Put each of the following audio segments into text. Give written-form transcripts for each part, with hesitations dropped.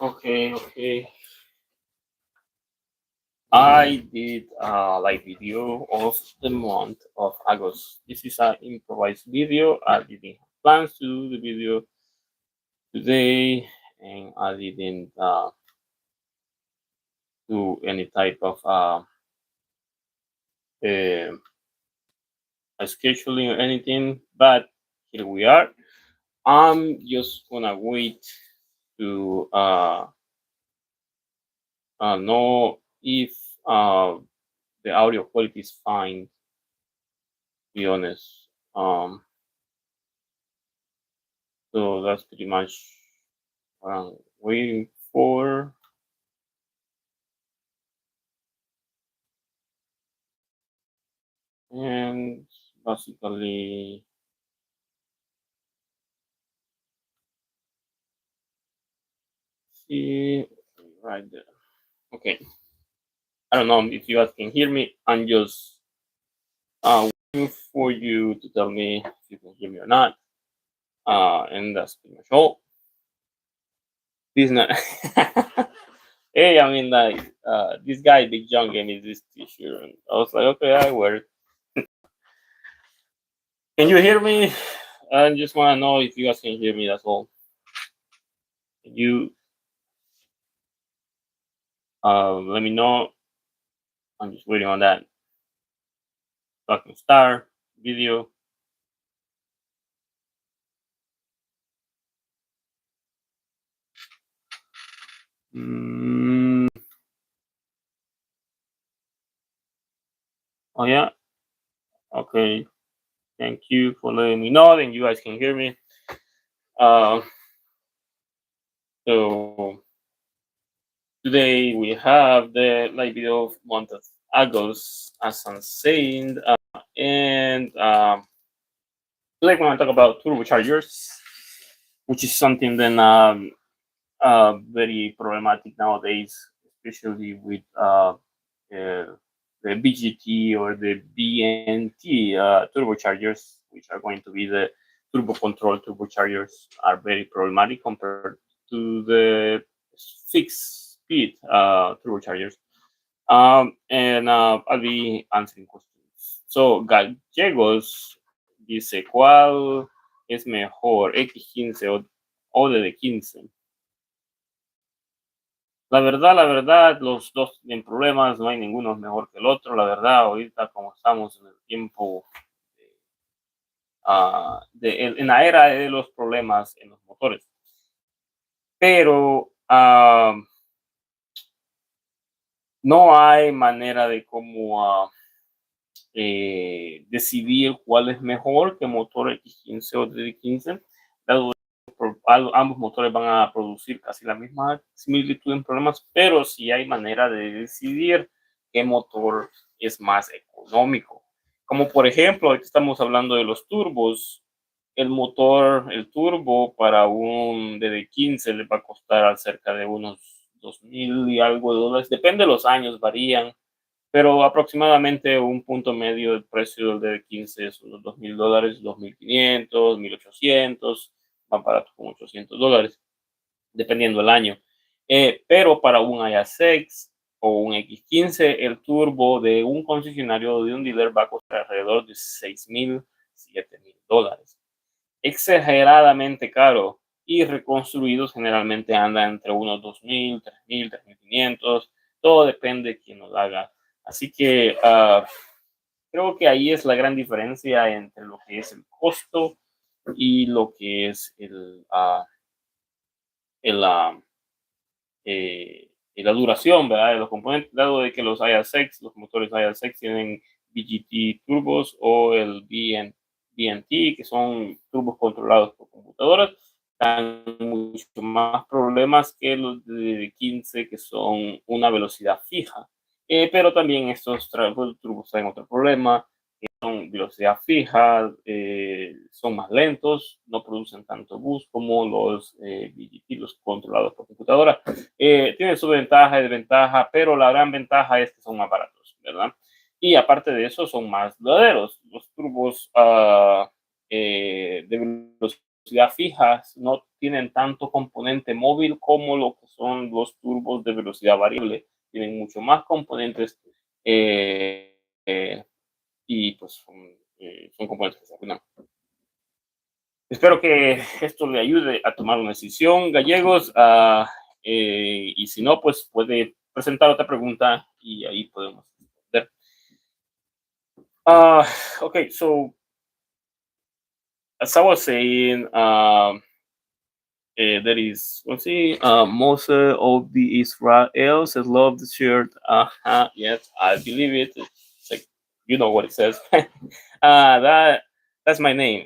Okay. I did a live video of the month of August. This is an improvised video. I didn't have plans to do the video today, and I didn't do any type of scheduling or anything. But here we are. I'm just gonna wait to know if the audio quality is fine. To be honest, so that's pretty much what I'm waiting for. And basically, see right there. Okay, I don't know if you guys can hear me. I'm just waiting for you to tell me if you can hear me or not. And that's pretty much all. This not. Hey, I mean, like, this guy, Big John, gave me this T-shirt, and I was like, okay, I wear it. Can you hear me? I just want to know if you guys can hear me. That's all. Can you let me know? I'm just waiting on that. So I can start video. Oh yeah. Okay. Thank you for letting me know. Then you guys can hear me. So today we have the live video of month of August, as I'm saying, and like when I talk about turbochargers, which is something then very problematic nowadays, especially with the BGT or the BNT turbochargers, which are going to be the turbo control turbochargers, are very problematic compared to the fixed speed turbochargers. And I'll be answering questions. So, Gallegos dice: ¿Cuál es mejor, X15 o DD15? La verdad, los dos tienen problemas, no hay ninguno mejor que el otro. La verdad, ahorita como estamos en el tiempo, en la era de los problemas en los motores. Pero no hay manera de cómo decidir cuál es mejor, que motor X15 o DD15, dado ambos motores van a producir casi la misma similitud en problemas, pero sí hay manera de decidir qué motor es más económico. Como por ejemplo, ahorita estamos hablando de los turbos. El turbo para un DD15 le va a costar cerca de unos 2,000 y algo de dólares. Depende de los años, varían, pero aproximadamente un punto medio del precio del DD15 es unos $2,000, 2,500, 1,800, más barato con $800, dependiendo del año. Pero para un IS6 o un X15, el turbo de un concesionario de un dealer va a costar alrededor de $6,000, $7,000. Exageradamente caro, y reconstruidos generalmente andan entre unos 2,000, 3,000, 3,500. Todo depende de quién lo haga. Así que creo que ahí es la gran diferencia entre lo que es el costo y lo que es la duración, ¿verdad?, de los componentes, dado de que los motores IS6 tienen BGT turbos o el BNT, que son turbos controlados por computadoras, dan mucho más problemas que los de 15, que son una velocidad fija. Pero también estos turbos traen otro problema, que son velocidad fija, son más lentos, no producen tanto boost como los BGT, los controlados por computadora. Tienen su ventaja y desventaja, pero la gran ventaja es que son más baratos, ¿verdad? Y aparte de eso, son más duraderos. Los turbos de velocidad velocidad fija no tienen tanto componente móvil como lo que son los turbos de velocidad variable. Tienen mucho más componentes y pues son componentes que se afinan. Espero que esto le ayude a tomar una decisión, gallegos, y si no, pues puede presentar otra pregunta y ahí podemos responder. Okay, so as I was saying, that is, let's see, most of the Israelis love the shirt. Yes, I believe it. It's like, you know what it says. That's my name.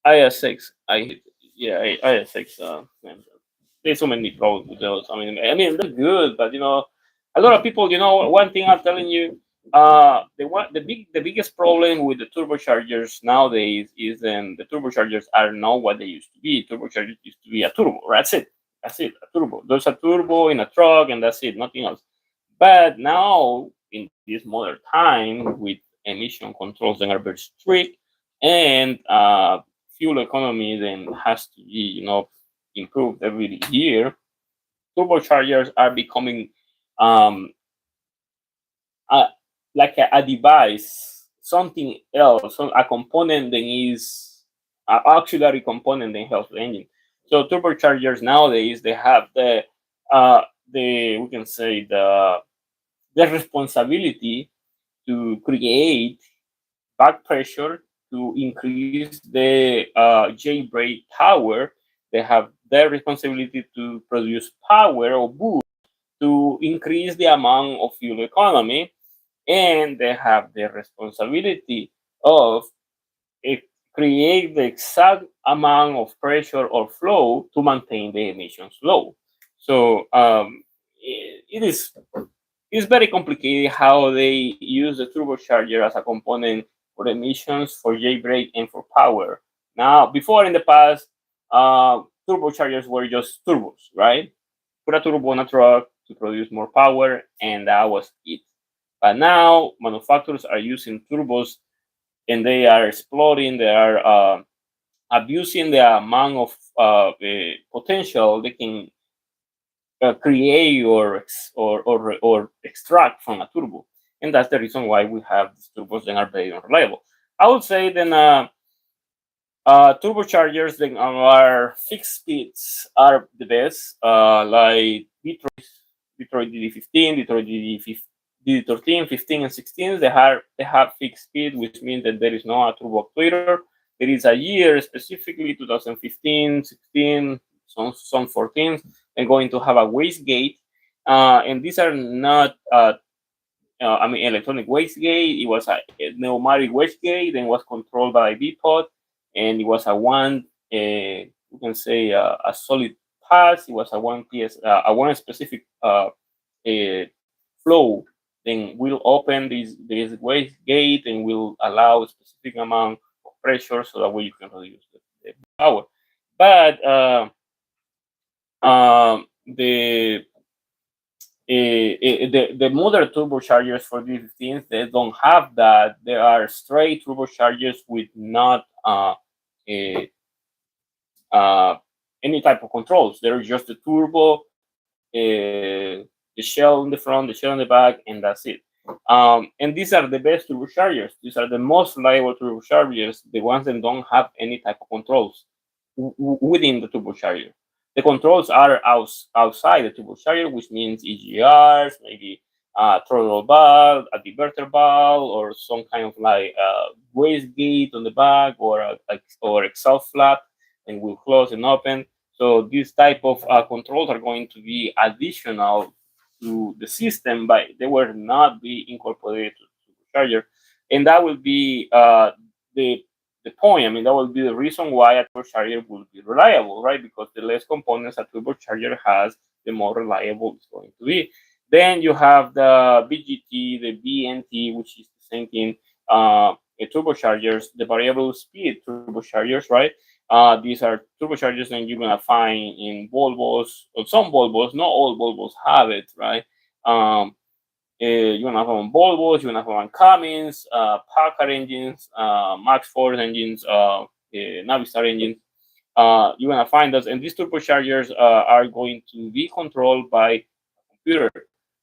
IS6. IS6. There's so many problems with those. I mean, they're good, but a lot of people. One thing I'm telling you, the biggest problem with the turbochargers nowadays is the turbochargers are not what they used to be. Turbochargers used to be a turbo. That's it. That's it. A turbo. There's a turbo in a truck, and that's it. Nothing else. But now in this modern time, with emission controls that are very strict and fuel economy then has to be improved every year, turbochargers are becoming um, like a device, something else, a component that is an auxiliary component that helps the engine. So turbochargers nowadays they have the we can say the responsibility to create back pressure to increase the J-brake power. They have their responsibility to produce power or boost to increase the amount of fuel economy, and they have the responsibility of create the exact amount of pressure or flow to maintain the emissions low. So it's very complicated how they use the turbocharger as a component for emissions, for J-brake, and for power. Now, before in the past, turbochargers were just turbos, right? Put a turbo on a truck to produce more power, and that was it. But now, manufacturers are using turbos, and they are exploding. They are abusing the amount of potential they can create or extract from a turbo, and that's the reason why we have these turbos that are very unreliable. I would say then turbochargers that are fixed speeds are the best, like Detroit DD15, Detroit DD13, 15, and 16. They have fixed speed, which means that there is no turbo actuator. There is a year specifically 2015, 16, some 14, and going to have a wastegate. And these are not electronic wastegate. It was a pneumatic wastegate and was controlled by a V-pod, and it was a one, you can say a solid pass. It was a one PS, a one specific flow. Then will open this wastegate and will allow a specific amount of pressure, so that way you can reduce the power. But the modern turbochargers for D15s, they don't have that. They are straight turbochargers with not any type of controls. They're just the turbo, the shell in the front, the shell in the back, and that's it. And these are the best turbochargers. These are the most reliable turbochargers, the ones that don't have any type of controls within the turbocharger. The controls are outside the turbocharger, which means EGRs, maybe throttle valve, a diverter valve, or some kind of like wastegate on the back, or exhaust flap, and will close and open. So these type of controls are going to be additional to the system, but they will not be incorporated to the charger, and that will be the point. I mean, that will be the reason why a turbocharger will be reliable, right? Because the less components a turbocharger has, the more reliable it's going to be. Then you have the BGT, the BNT, which is the same thing. Turbochargers, the variable speed turbochargers, right? These are turbochargers that you're gonna find in Volvos, or some Volvos. Not all Volvos have it, right? You're gonna have on Volvos, you're gonna have on Cummins, Packard engines, Max Force engines, Navistar engines. you're gonna find us, and these turbochargers are going to be controlled by a computer.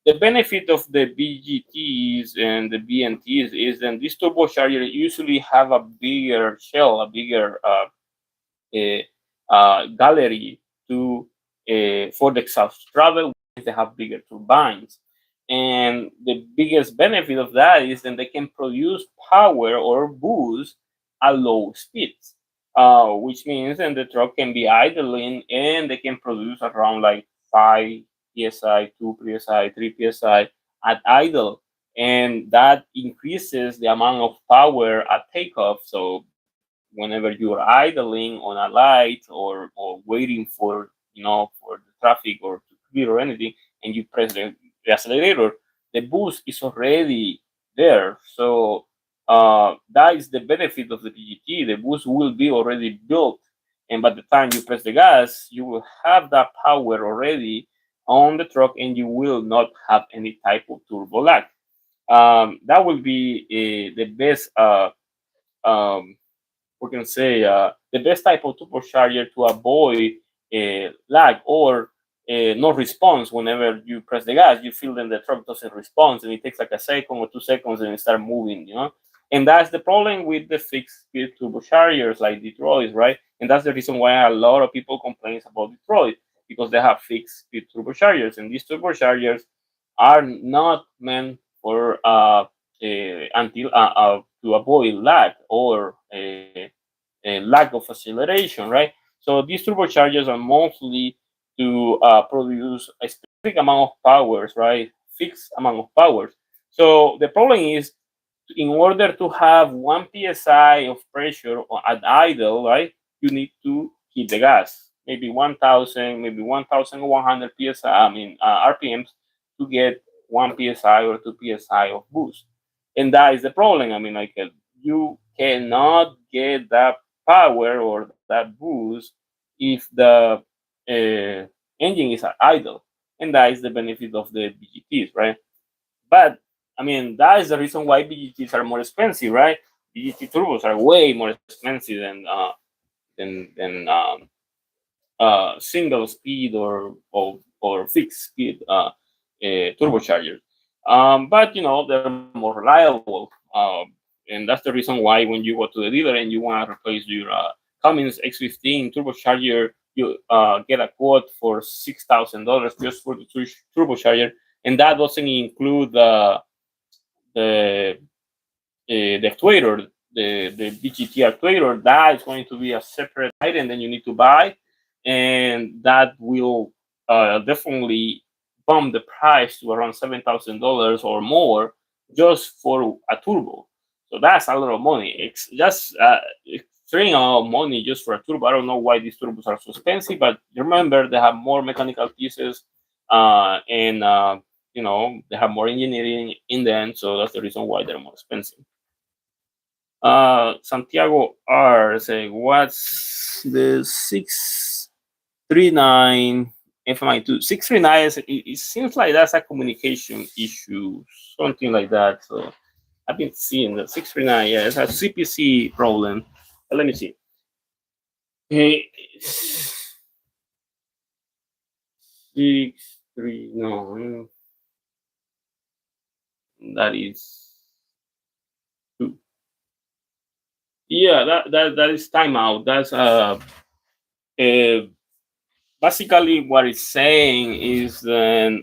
The benefit of the BGTs and the BNTs is that these turbochargers usually have a bigger shell, a bigger gallery to for the exhaust travel. They have bigger turbines, and the biggest benefit of that is that they can produce power or boost at low speeds, which means that the truck can be idling and they can produce around like 5 psi, 2 psi, 3 psi at idle, and that increases the amount of power at takeoff. So whenever you're idling on a light or waiting for for the traffic or to clear or anything, and you press the accelerator, the boost is already there. So that is the benefit of the BGT. The boost will be already built, and by the time you press the gas, you will have that power already on the truck, and you will not have any type of turbo lag. That will be the best. We can say the best type of turbocharger to avoid lag or no response whenever you press the gas. You feel that the truck doesn't respond, and it takes like a second or 2 seconds, and it start moving. And that's the problem with the fixed speed turbochargers like Detroit, right? And that's the reason why a lot of people complain about Detroit, because they have fixed speed turbochargers, and these turbochargers are not meant for until to avoid lag or lack of acceleration, right? So these turbochargers are mostly to produce a specific amount of powers, right? Fixed amount of powers. So the problem is, in order to have 1 psi of pressure at idle, right, you need to hit the gas, maybe 1,000, maybe 1,100 psi. RPMs to get 1 psi or 2 psi of boost, and that is the problem. Like you cannot get that power or that boost if the engine is idle, and that is the benefit of the BGTs, right? But that is the reason why BGTs are more expensive, right? BGT turbos are way more expensive than single speed or fixed speed turbochargers. But they're more reliable, and that's the reason why when you go to the dealer and you want to replace your Cummins X15 turbocharger, you get a quote for $6,000 just for the turbocharger, and that doesn't include the the actuator, the BGT actuator. That is going to be a separate item that you need to buy, and that will definitely bump the price to around $7,000 or more just for a turbo. So that's a lot of money. It's just throwing out money just for a turbo. I don't know why these turbos are so expensive, but remember they have more mechanical pieces, and they have more engineering in them, so that's the reason why they're more expensive. Santiago R say, what's the 639 FMI2? 639 it seems like that's a communication issue, something like that. So I've been seeing the 639. Yeah, it's a CPC problem. Let me see. Hey, 639. No, that is two. Yeah, that is timeout. That's basically what it's saying is then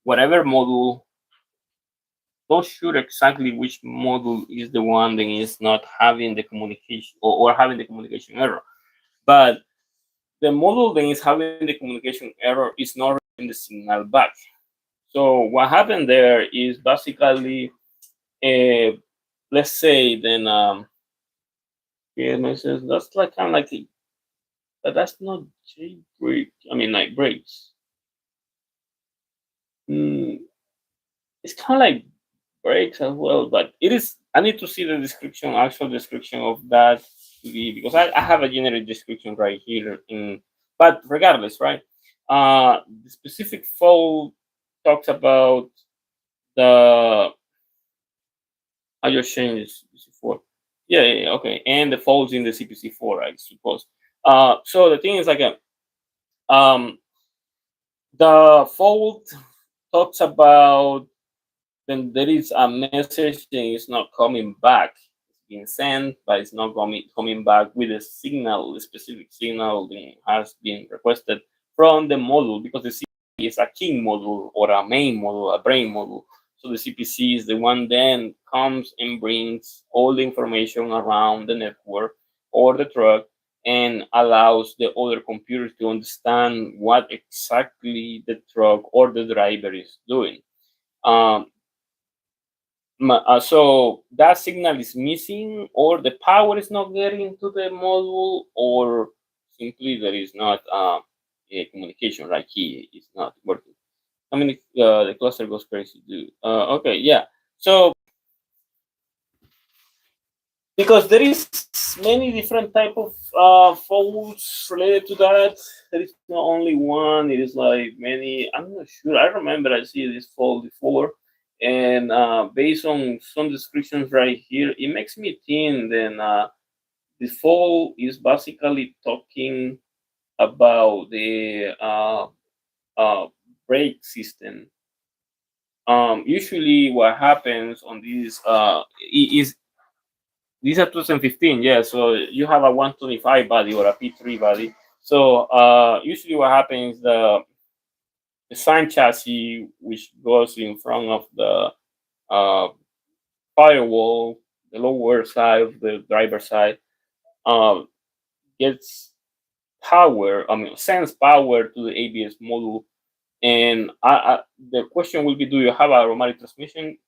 whatever module, not sure exactly which module is the one that is not having the communication or having the communication error, but the module that is having the communication error is not receiving the signal back. So what happened there is basically, let's say then that's like kind of like but that's not jailbreak. Like breaks. It's kind of like breaks as well, but it is. I need to see the description, actual description of that because I have a generic description right here. But regardless, right? The specific fault talks about the. I just changed CPC4. Yeah, okay, and the faults in the CPC4, I suppose. So the thing is like um, the fault talks about when there is a message and it's not coming back. It's being sent, but it's not coming back with a signal, a specific signal that has been requested from the module because the CPC is a king module or a main module, a brain module. So the CPC is the one then comes and brings all the information around the network or the truck and allows the other computers to understand what exactly the truck or the driver is doing. Um, so that signal is missing, or the power is not getting to the module, or simply there is not a communication, right? Key is not working. I mean, the cluster goes crazy too. Okay, yeah. So because there is many different type of faults related to that, there is not only one. It is like many. I'm not sure. I remember I see this fault before, and based on some descriptions right here, it makes me think that the fault is basically talking about the uh, brake system. Usually, what happens on these is these are 2015, yeah. So you have a 125 body or a P3 body. So usually what happens, the sign chassis, which goes in front of the uh, firewall, the lower side of the driver side, uh, gets power, I mean, sends power to the ABS module. And the question will be, do you have a automatic transmission?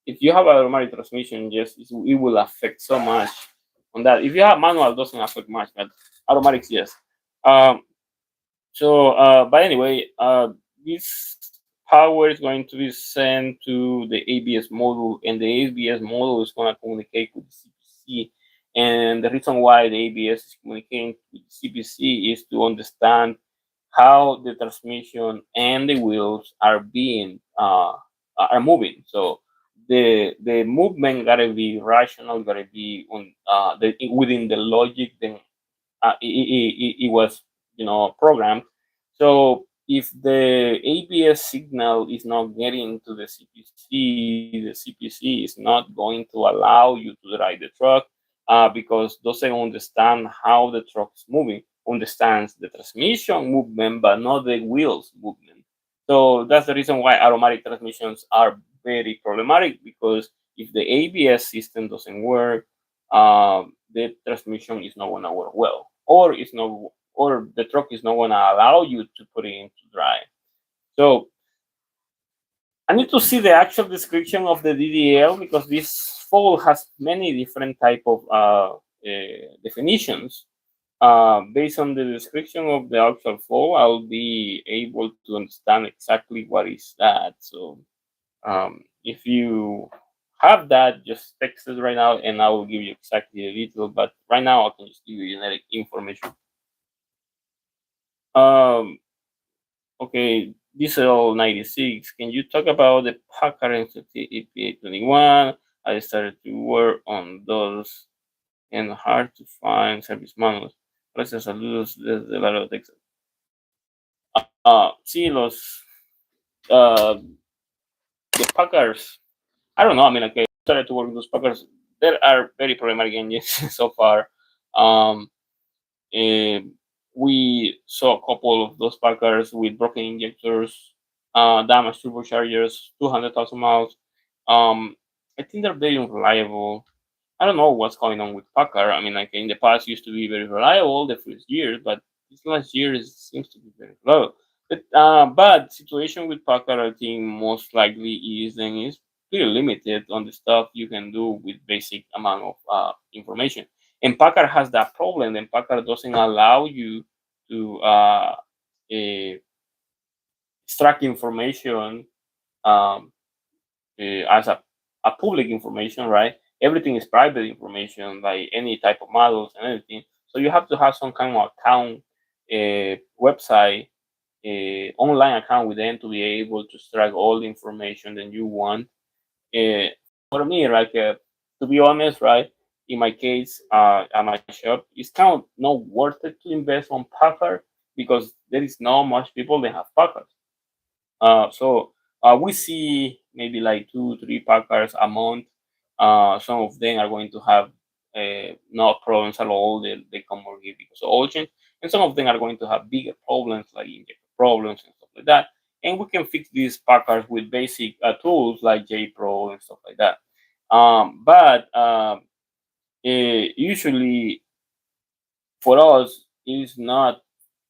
If you have a automatic transmission, yes, it will affect so much on that. If you have manual, it doesn't affect much, but automatics, yes. Um, but anyway, this power is going to be sent to the ABS module, and the ABS module is going to communicate with the CPC. And the reason why the ABS is communicating with the CPC is to understand how the transmission and the wheels are moving. So the movement gotta be rational, gotta be on within the logic. Then it was programmed. So if the ABS signal is not getting to the CPC is not going to allow you to drive the truck because doesn't understand how the truck is moving, understands the transmission movement but not the wheels movement. So that's the reason why automatic transmissions are very problematic, because if the ABS system doesn't work, the transmission is not going to work well, or it's not, or the truck is not going to allow you to put it into drive. So I need to see the actual description of the DDL, because this fault has many different type of definitions. Based on the description of the actual fault, I'll be able to understand exactly what is that. So if you have that, just text it right now and I will give you exactly the detail. But right now I can just give you generic information. Um, okay, Diesel 96. Can you talk about the Packard EPA 21? I started to work on those and hard to find service manuals. Gracias, saludos desde Laredo, Texas. Sí, uh, the Packards. I don't know. I mean, like, I started to work with those Packards. There are very problematic engines so far. Um, uh, we saw a couple of those Packards with broken injectors, damaged turbochargers, 200,000 miles. I think they're very unreliable. I don't know what's going on with Packard. I mean, like in the past, used to be very reliable the first year, but this last year seems to be very low. But situation with Packard, I think most likely is pretty limited on the stuff you can do with basic amount of information. And Packard has that problem. And Packard doesn't allow you to eh, extract information um, as a public information, right? Everything is private information, like any type of models and everything. So you have to have some kind of account, website, online account with them to be able to extract all the information that you want. Uh, for me, like to be honest, right? in my case, at my shop, it's kind of not worth it to invest on Packard because there is not much people that have Packard. So we see maybe like 2, 3 Packards a month. Some of them are going to have no problems at all. They come or give because of oil change, and some of them are going to have bigger problems like injector problems and stuff like that. And we can fix these Packards with basic tools like J-Pro and stuff like that. But usually for us, it is not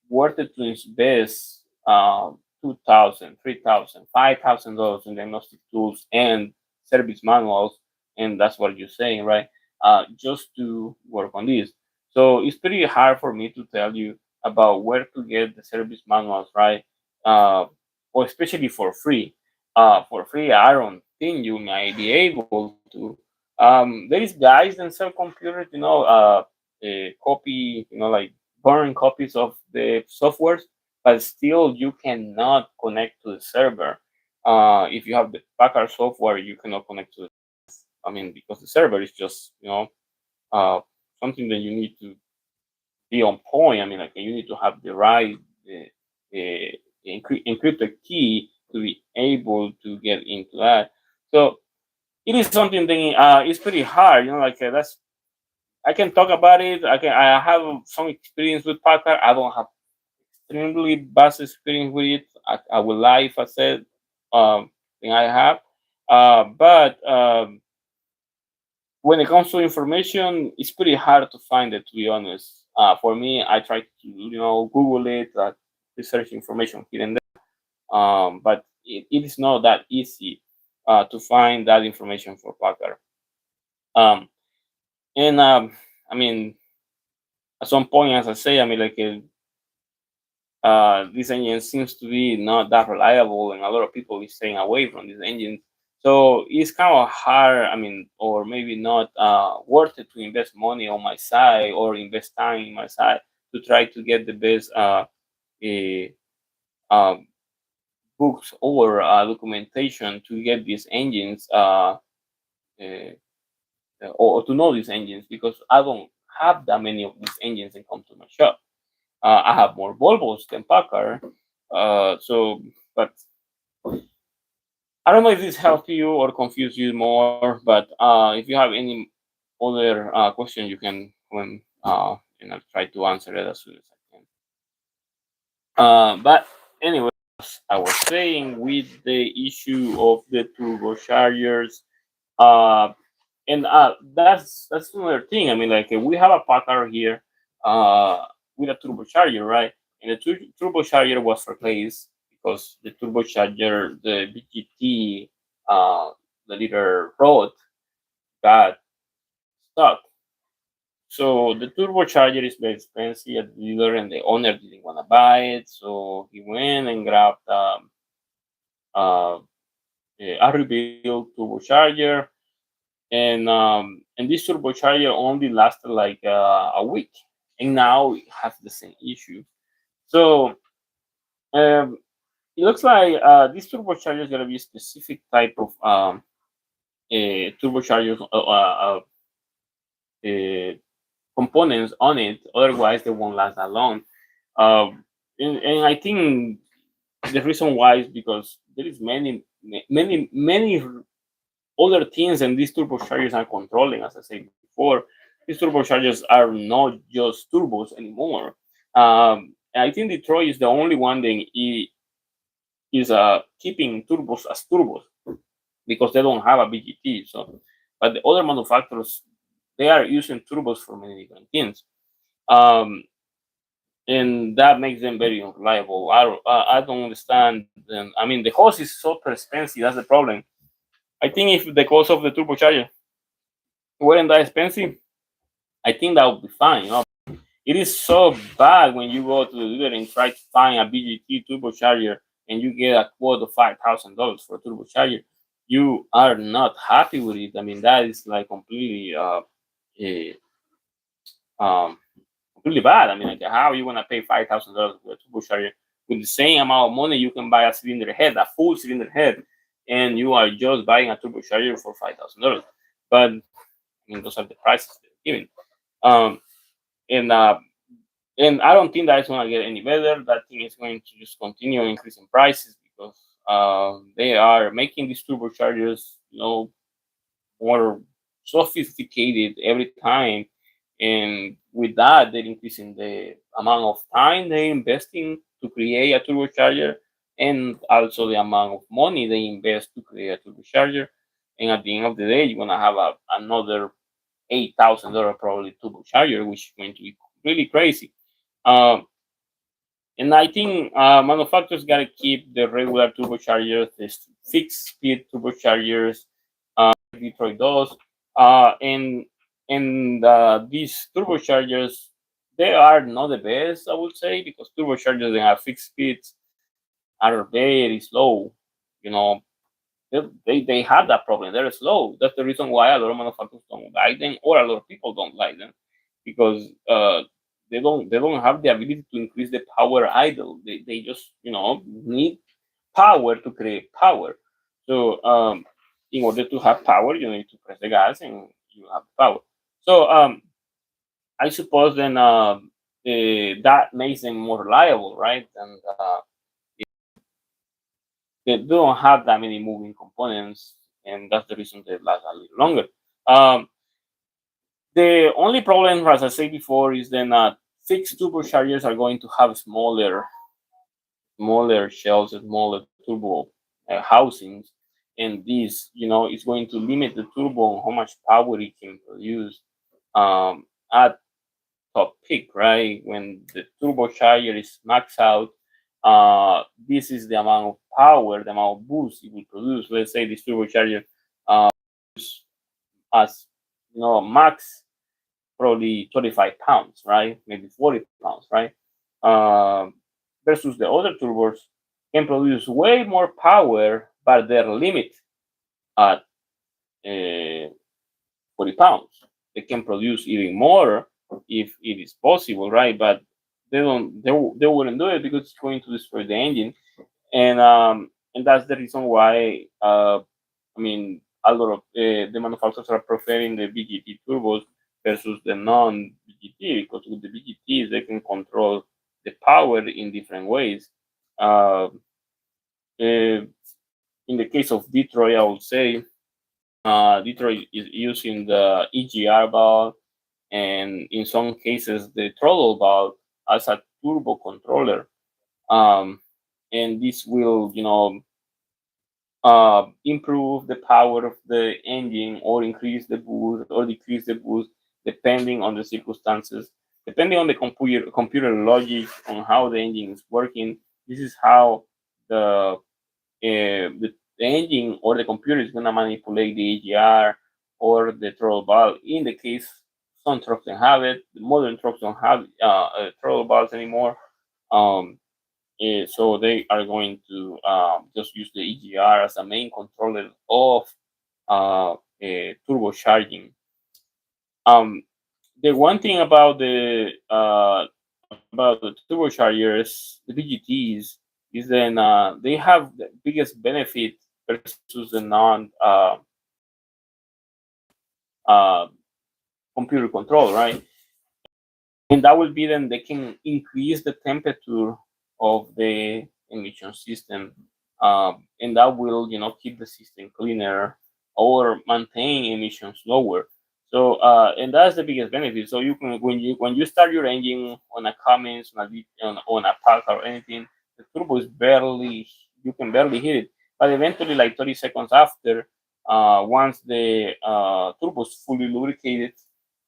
worth it to invest $2,000, $3,000, $5,000 in diagnostic tools and service manuals, and that's what you're saying, right? Just to work on this. So it's pretty hard for me to tell you about where to get the service manuals, right? Or especially for free. For free, I don't think you might be able to. There is guys that sell computers, copy, like burn copies of the softwares, but still you cannot connect to the server. If you have the Packard software, you cannot connect to it. I mean, because the server is just, uh, something that you need to be on point. I mean, like you need to have the right encrypted key to be able to get into that. So it is something that it's pretty hard. That's I can talk about it. I have some experience with Packard. I don't have extremely vast experience with it. I will lie if I said thing I have. But when it comes to information, it's pretty hard to find it. To be honest, for me, I try to Google it, research information here and there. But it is not that easy to find that information for Packard. Um, and I mean, at some point, as I say, I mean, like this engine seems to be not that reliable, and a lot of people is staying away from this engine. So it's kind of hard. I mean, or maybe not worth it to invest money on my side or invest time in my side to try to get the best eh, um, books or documentation to get these engines uh, or to know these engines because I don't have that many of these engines that come to my shop. I have more Volvos than Packard. But I don't know if this helped you or confused you more. But if you have any other question, you can come and I'll try to answer it as soon as I can. But anyway, as I was saying with the issue of the turbochargers, uh, and that's another thing. I mean, like we have a Packard here with a turbocharger, right? And the turbocharger was replaced because the turbocharger, the BGT, the leader rod got stuck. So the turbocharger is very expensive at the dealer, and the owner didn't want to buy it. So he went and grabbed uh, a rebuilt turbocharger, and this turbocharger only lasted like a week, and now it has the same issue. So um, it looks like this turbocharger is gonna be a specific type of turbocharger uh, components on it. Otherwise, they won't last that long. And I think the reason why is because there is many other things and these turbochargers are controlling. As I said before, these turbochargers are not just turbos anymore. I think Detroit is the only one that is keeping turbos as turbos because they don't have a BGT. So, but the other manufacturers they are using turbos for many different things, and that makes them very unreliable. I don't understand. Them. I mean, the hose is super expensive. That's the problem. I think if the cost of the turbocharger weren't that expensive, I think that would be fine. It is so bad when you go to the dealer and try to find a BGT turbocharger and you get a quote of $5,000 for a turbocharger. You are not happy with it. I mean, that is like completely, eh, um, completely bad. I mean, like, how are you gonna pay $5,000 for a turbocharger with the same amount of money you can buy a cylinder head, a full cylinder head, and you are just buying a turbocharger for $5,000? But I mean, those are the prices they're giving. Um, and I don't think that it's going to get any better. That thing is going to just continue increasing prices because they are making these turbochargers, more sophisticated every time, and with that, they're increasing the amount of time they're investing to create a turbocharger, and also the amount of money they invest to create a turbocharger. And at the end of the day, you're gonna have another $8,000 probably turbocharger, which is going to be really crazy. Um, and I think manufacturers gotta keep the regular turbochargers, the fixed speed turbochargers, Detroit does, and these turbochargers, they are not the best, I would say, because turbochargers that have fixed speeds are very slow. You know, they have that problem. They're slow. That's the reason why a lot of manufacturers don't like them, or a lot of people don't like them, because they don't have the ability to increase the power idle. They just need power to create power. So in order to have power, you need to press the gas and you have power. So I suppose then that makes them more reliable, right? And they don't have that many moving components, and that's the reason they last a little longer. Um, the only problem, as I said before, is then fixed turbochargers are going to have smaller shells, smaller turbo housings, and this, is going to limit the turbo on how much power it can produce at top peak, right? When the turbocharger is maxed out, this is the amount of power, the amount of boost it will produce. Let's say this turbocharger as max probably 25 pounds, right? Maybe 40 pounds, right? Um, versus the other turbos can produce way more power, but their limit at 40 pounds. They can produce even more if it is possible, right? But they wouldn't do it because it's going to destroy the engine, and that's the reason why I mean a lot of the manufacturers are preferring the BGT turbos versus the non-BGT, because with the BGTs they can control the power in different ways. Uh, in the case of Detroit, I would say Detroit is using the EGR valve, and in some cases the throttle valve as a turbo controller. Um, and this will, improve the power of the engine, or increase the boost or decrease the boost depending on the circumstances, depending on the computer logic on how the engine is working. This is how the engine or the computer is going to manipulate the AGR or the throttle valve. In the case some trucks don't have it, the modern trucks don't have throttle valves anymore. Um, so they are going to just use the EGR as a main controller of turbocharging. The one thing about the turbochargers, the BGTs, is then they have the biggest benefit versus the non uh, computer control, right? And that will be then they can increase the temperature of the emission system, and that will keep the system cleaner or maintain emissions lower. So and that's the biggest benefit. So you can when you start your engine on a Cummins, on a Packard or anything, the turbo is barely, you can barely hit it, but eventually, like 30 seconds after, once the turbo is fully lubricated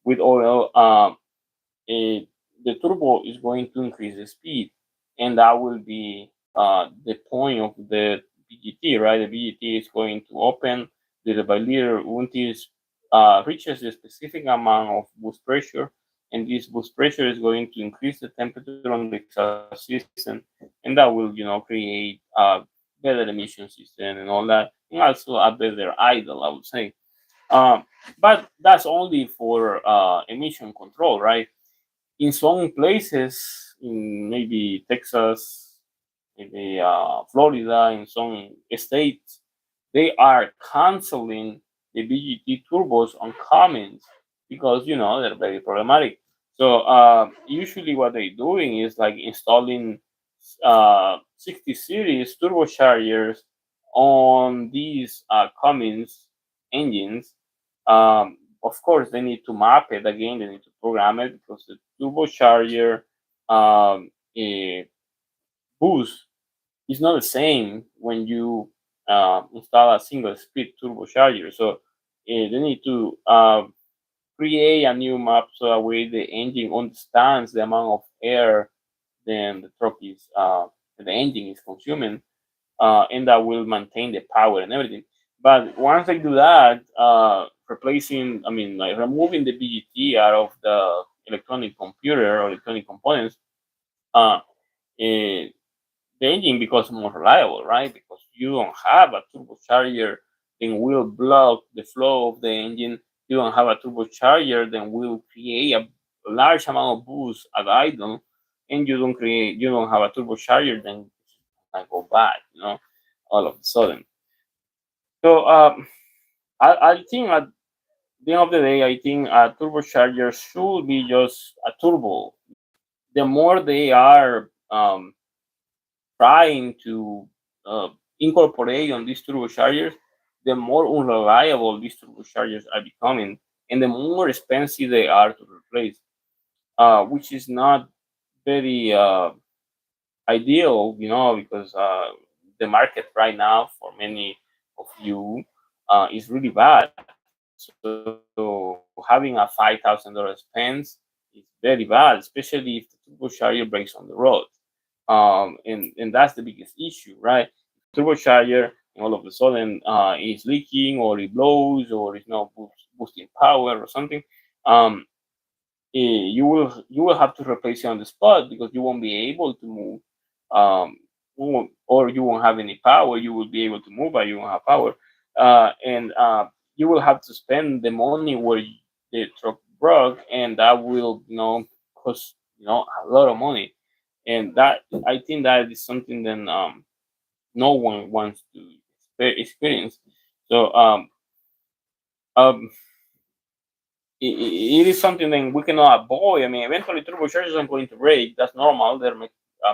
with oil, the turbo is going to increase the speed, and that will be the point of the BGT, right? The BGT is going to open little by little until it reaches a specific amount of boost pressure, and this boost pressure is going to increase the temperature on the exhaust system, and that will, create a better emission system and all that, and also a better idle, I would say. But that's only for emission control, right? In some places, in maybe Texas, maybe Florida, in some states, they are canceling the BGT turbos on Cummins because they're very problematic. So usually what they're doing is like installing 60 series turbochargers on these Cummins engines. Of course, they need to map it again. They need to program it because the turbocharger eh, boost is not the same when you install a single speed turbocharger. So they need to create a new map so that way the engine understands the amount of air then the engine is consuming, and that will maintain the power and everything. But once I do that, like removing the BGT out of the electronic computer or electronic components, uh, eh, the engine becomes more reliable, right? Because you don't have a turbocharger that will block the flow of the engine. You don't have a turbocharger that will create a large amount of boost at idle, and you don't have a turbocharger then I go bad, all of a sudden. So I think at the end of the day, I think a turbocharger should be just a turbo. The more they are trying to uh, incorporate on these turbochargers, the more unreliable these turbochargers are becoming, and the more expensive they are to replace, which is not very ideal, because the market right now for many of you is really bad. So having a $5,000 expense is very bad, especially if the turbocharger breaks on the road. And that's the biggest issue, right? Turbocharger and all of a sudden is leaking or it blows or it's not boosting power or something. Um, you will have to replace it on the spot because you won't be able to move, or you won't have any power. You will be able to move, but you won't have power, and you will have to spend the money where the truck broke, and that will cost a lot of money, and that I think that is something that no one wants to experience. So um, it is something that we cannot avoid. I mean, eventually turbochargers are going to break. That's normal. They're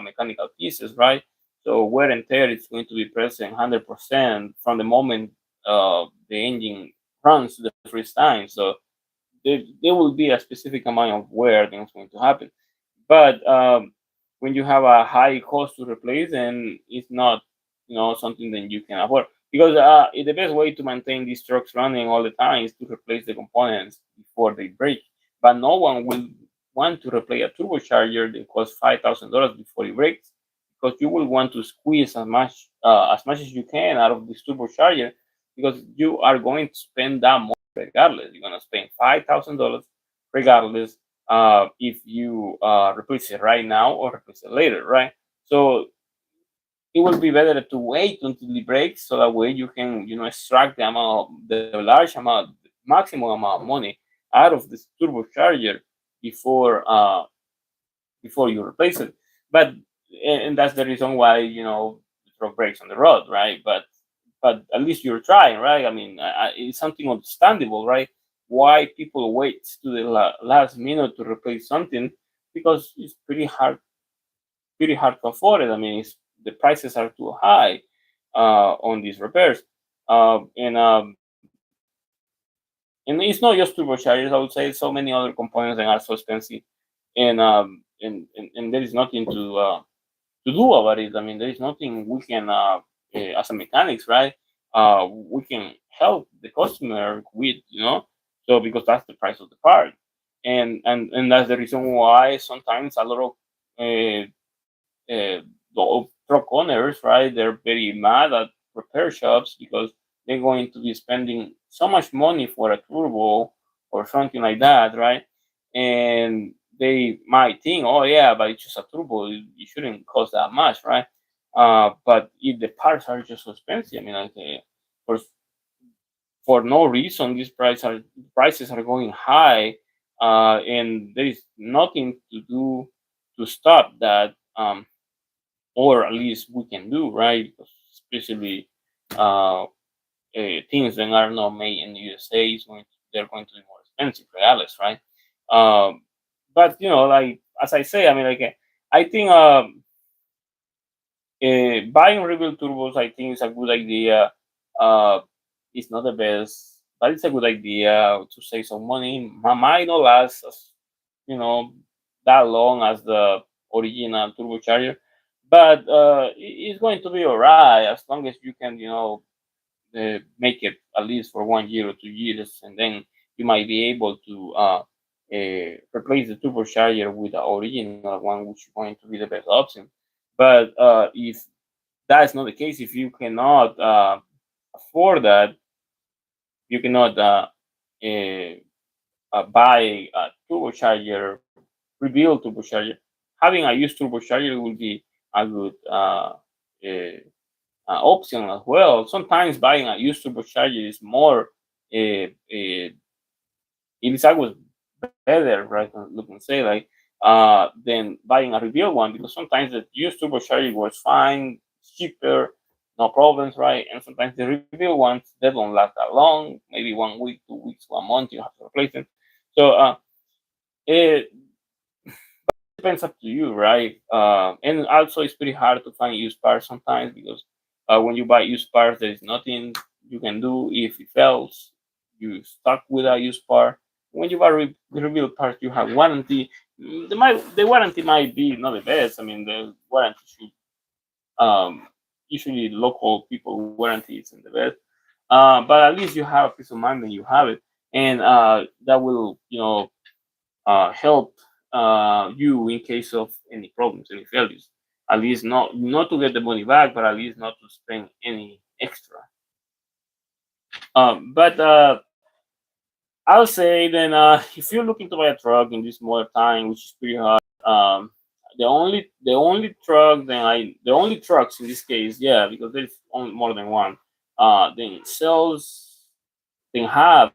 mechanical pieces, right? So wear and tear is going to be present 100% from the moment the engine runs the first time. So there will be a specific amount of wear that's going to happen. But when you have a high cost to replace, then it's not, something that you can afford. Because the best way to maintain these trucks running all the time is to replace the components before they break. But no one will want to replace a turbocharger that costs $5,000 before it breaks, because you will want to squeeze as much as you can out of this turbocharger, because you are going to spend that money regardless. You're going to spend $5,000 regardless if you replace it right now or replace it later, right? So it will be better to wait until it breaks, so that way you can, extract the large amount, maximum amount of money out of this turbocharger before before you replace it. But and that's the reason why the truck breaks on the road, right? But at least you're trying, right? I mean, it's something understandable, right? Why people wait to the last minute to replace something, because it's pretty hard to afford it. I mean, the prices are too high on these repairs, and it's not just turbochargers. I would say so many other components that are so expensive, and there is nothing to do about it. I mean, there is nothing we can, as a mechanics, right? We can help the customer with, so because that's the price of the part, and that's the reason why sometimes a lot of uh, the truck owners, right? They're very mad at repair shops because they're going to be spending so much money for a turbo or something like that, right? And they might think, oh yeah, but it's just a turbo, it shouldn't cost that much, right? But if the parts are just so expensive, I mean, like, for for no reason, these prices are going high, and there is nothing to do to stop that. Or at least we can do, right? Especially uh, things that are not made in the USA, they're going to be more expensive, regardless, right? Um, but like as I say, I mean, like I think buying rebuild turbos, I think is a good idea. Uh, it's not the best, but it's a good idea to save some money. Might not last you know that long as the original turbocharger, but it's going to be alright as long as you can make it at least for 1 year or 2 years, and then you might be able to replace the turbocharger with the original one, which is going to be the best option. But if that's not the case, if you cannot afford that, you cannot uh, buy a turbocharger, rebuild turbocharger. Having a used turbocharger will be a good option as well. Sometimes buying a used turbocharger is more, it is always better, right? Looking say like than buying a rebuilt one, because sometimes the used turbocharger works fine, it's cheaper, no problems, right? And sometimes the rebuilt ones, they don't last that long, maybe 1 week, 2 weeks, 1 month, you have to replace them. So it depends up to you, right? And also, it's pretty hard to find used parts sometimes because when you buy used parts, there is nothing you can do if it fails. You stuck with a used part. When you buy rebuild parts, you have warranty. The warranty might be not the best. I mean, the warranty should usually local people warranty isn't the best. But at least you have peace of mind when you have it, and that will help you in case of any problems, any failures. At least not to get the money back, but at least not to spend any extra. But I'll say then, if you're looking to buy a truck in this modern time, which is pretty hard, the only trucks in this case, yeah, because there's only more than one. Then sells then have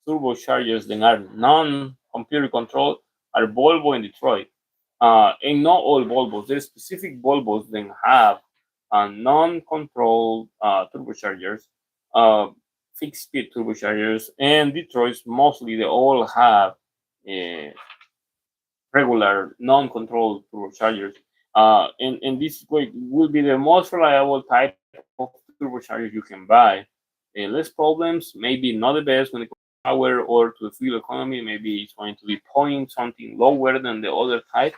turbochargers that are non-computer controlled are Volvo and Detroit. And not all Volvos. There's specific Volvos that have non-controlled turbochargers, uh, fixed-speed turbochargers, and Detroit's mostly they all have uh, regular non-controlled turbochargers. And this will be the most reliable type of turbocharger you can buy. Less problems, maybe not the best when it comes to power or to fuel economy. Maybe it's going to be point something lower than the other type,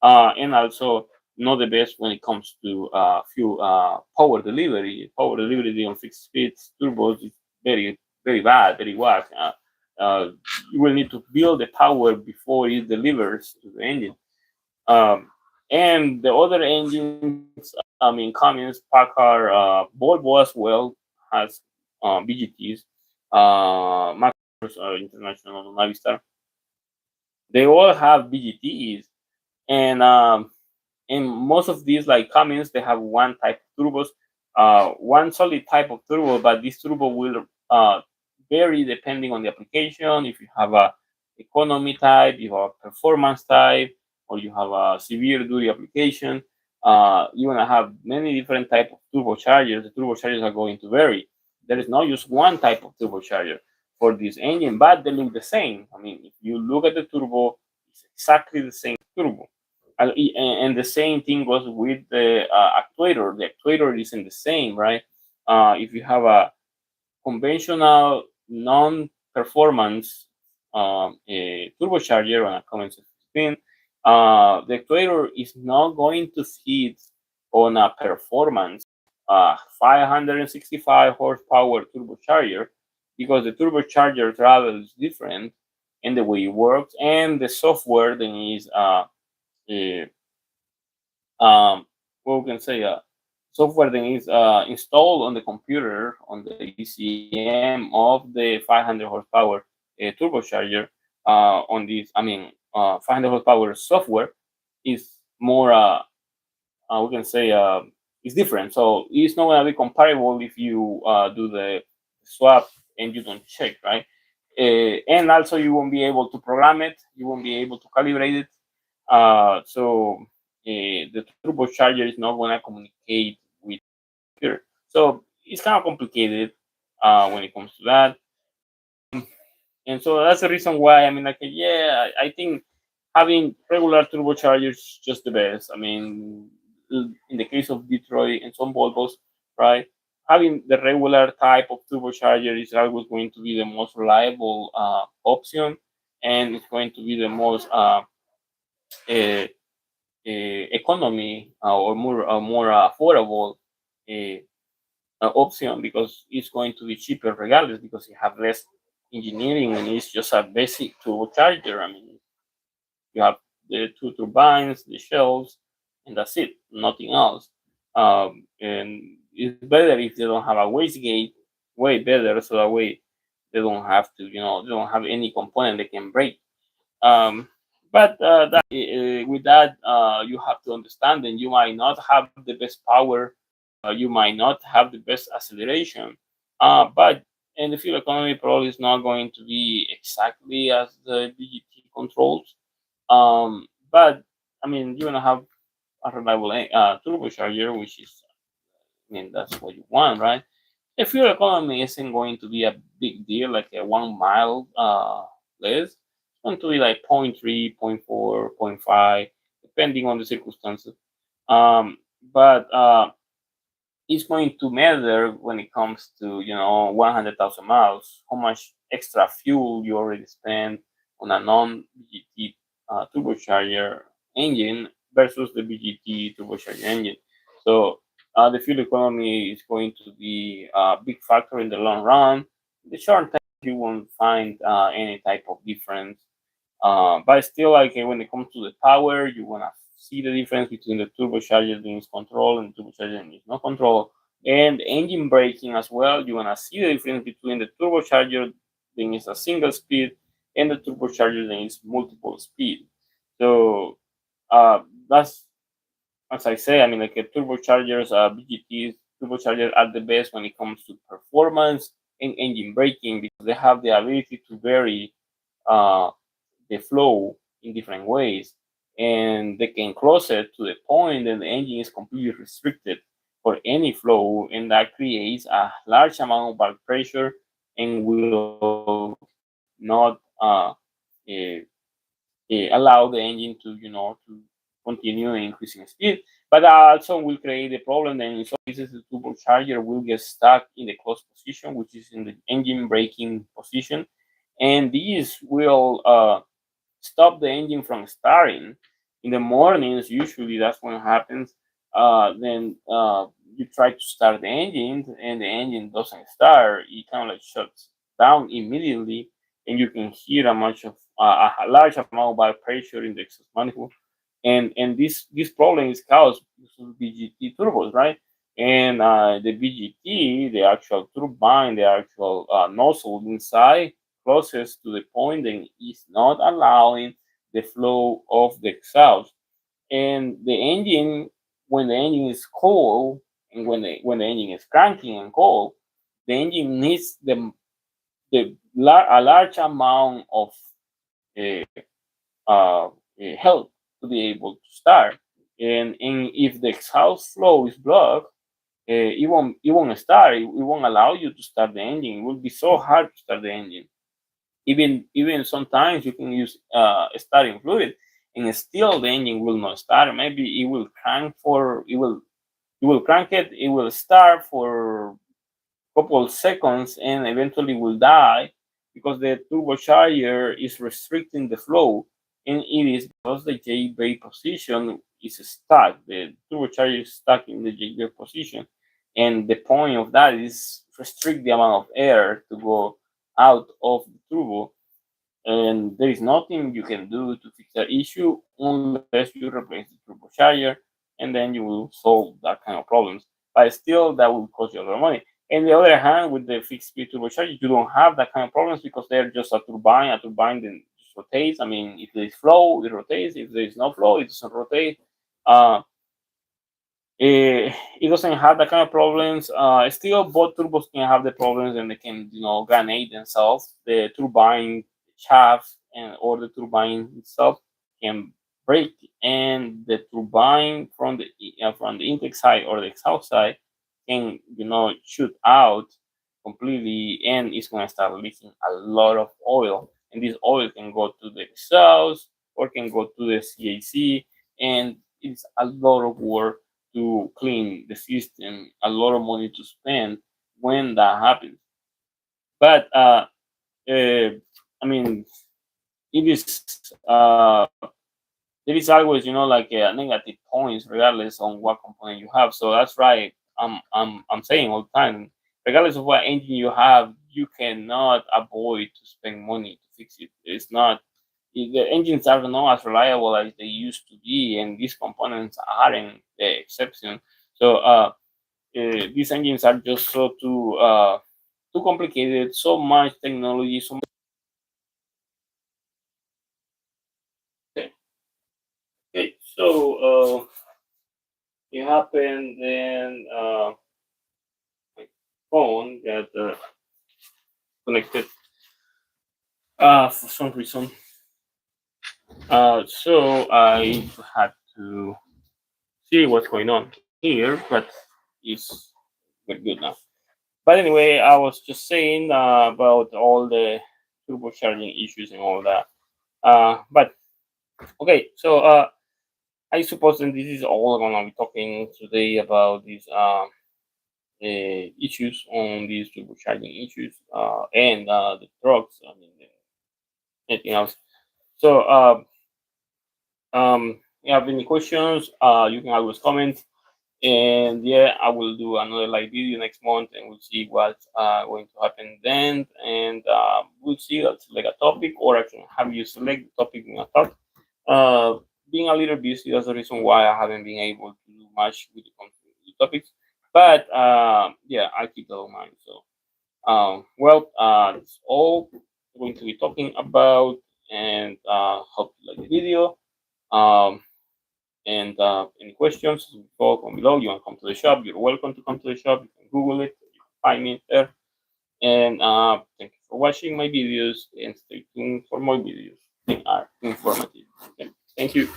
and also not the best when it comes to fuel power delivery. Power delivery on fixed speeds turbos is very bad, very whack. You will need to build the power before it delivers to the engine. Um, and the other engines, I mean, Cummins, Packard, Volvo as well has BGTs, International Navistar. They all have BGTs, and in most of these, like Cummins, they have one type of turbos, one solid type of turbo, but this turbo will vary depending on the application. If you have a economy type, you have a performance type, or you have a severe duty application, you're gonna have many different type of turbochargers. The turbochargers are going to vary. There is not just one type of turbocharger for this engine, but they look the same. I mean, if you look at the turbo, it's exactly the same turbo. And the same thing goes with the actuator. The actuator isn't the same, right? If you have a conventional non-performance turbocharger on a common 16, the actuator is not going to fit on a performance 565 horsepower turbocharger because the turbocharger travel is different in the way it works, and the software then is uh, what we can say, software that is installed on the computer on the ECM of the 500 horsepower turbocharger. On this, I mean, 500 horsepower software is more, we can say, it's different. So it's not going to be comparable if you do the swap and you don't check, right? And also, you won't be able to program it. You won't be able to calibrate it. So the turbocharger is not going to communicate with the computer. So it's kind of complicated. when it comes to that. And so that's the reason why, I mean, like, yeah, I think having regular turbochargers is just the best. I mean, in the case of Detroit and some Volvos, right, having the regular type of turbocharger is always going to be the most reliable option, and it's going to be the most uh, economy or more affordable uh, option, because it's going to be cheaper regardless, because you have less engineering and it's just a basic turbocharger. I mean, you have the two turbines, the shells, and that's it, nothing else. And it's better if they don't have a wastegate, way better, so that way they don't have to, they don't have any component that can break. Um, but with that, you have to understand that you might not have the best power, you might not have the best acceleration, but in the fuel economy probably is not going to be exactly as the BGT controls. But I mean, you're gonna have a reliable turbocharger, which is, I mean, that's what you want, right? The fuel economy isn't going to be a big deal, like a 1 mile less. It's going to be like point 0.3, point 0.4, point 0.5, depending on the circumstances. But it's going to matter when it comes to 100,000 miles, how much extra fuel you already spend on a non-BGT turbocharger engine versus the BGT turbocharger engine. So the fuel economy is going to be a big factor in the long run. In the short term, you won't find any type of difference. But still, like when it comes to the power, you wanna see the difference between the turbocharger being control and the turbocharger being not control, and the engine braking as well. You wanna see the difference between the turbocharger being is a single speed and the turbocharger being is multiple speed. So that's, as I say, I mean, like turbochargers, BGTs, turbochargers are the best when it comes to performance and engine braking, because they have the ability to vary uh, the flow in different ways, and they can close it to the point that the engine is completely restricted for any flow, and that creates a large amount of back pressure and will not eh, allow the engine to to continue increasing speed, but also will create the problem that in some cases the turbocharger will get stuck in the closed position, which is in the engine braking position, and these will stop the engine from starting. In the mornings, usually that's when it happens. Then you try to start the engine and the engine doesn't start. It kind of like shuts down immediately, and you can hear a large amount of back pressure in the exhaust manifold. And this problem is caused because of BGT turbos, right? And the BGT, the actual turbine, the actual nozzle inside, closest to the point and is not allowing the flow of the exhaust. And the engine, when the engine is cold and when the engine is cranking and cold, the engine needs a large amount of uh, help to be able to start. And if the exhaust flow is blocked, it won't start. It won't allow you to start the engine. It will be so hard to start the engine. Even sometimes you can use starting fluid, and still the engine will not start. Maybe it will crank it. It will start for couple of seconds and eventually will die because the turbocharger is restricting the flow, and it is because the J-brake position is stuck. The turbocharger is stuck in the J-brake position, and the point of that is restrict the amount of air to go out of the turbo, and there is nothing you can do to fix that issue unless you replace the turbocharger, and then you will solve that kind of problems. But still, that will cost you a lot of money. On the other hand, with the fixed speed turbocharger, you don't have that kind of problems because they're just a turbine. A turbine then just rotates. I mean, if there is flow, it rotates. If there is no flow, it doesn't rotate. Uh, it doesn't have that kind of problems. Still, both turbos can have the problems, and they can, grenade themselves. The turbine shaft and or the turbine itself can break, and the turbine from the intake side or the exhaust side can, shoot out completely, and it's going to start leaking a lot of oil. And this oil can go to the exhaust or can go to the CAC, and it's a lot of work to clean the system, a lot of money to spend when that happens. But I mean, it is there is always, like negative points regardless on what component you have. So that's right. I'm saying all the time, regardless of what engine you have, you cannot avoid to spend money to fix it. It's not the engines are not as reliable as they used to be, and these components aren't the exception. So these engines are just so too complicated, so much technology, so much. Okay, so it happened, then my phone got connected for some reason. So I had to see what's going on here, but it's good now. But anyway, I was just saying about all the turbocharging issues and all that. But okay, so I suppose that this is all I'm gonna be talking today about these issues on these turbocharging issues and the trucks. I mean, anything else. So, you have any questions? You can always comment. And yeah, I will do another live video next month, and we'll see what's going to happen then. And we'll see. Let's select a topic, or I can have you select the topic in a talk. Being a little busy, that's the reason why I haven't been able to do much with the topics. But yeah, I keep that in mind. So, that's all we're going to be talking about, and hope you like the video. Um, and any questions, comment below. You want to come to the shop, you're welcome to come to the shop. You can Google it, you can find me there. And thank you for watching my videos, and stay tuned for more videos. They are informative. Okay. Thank you.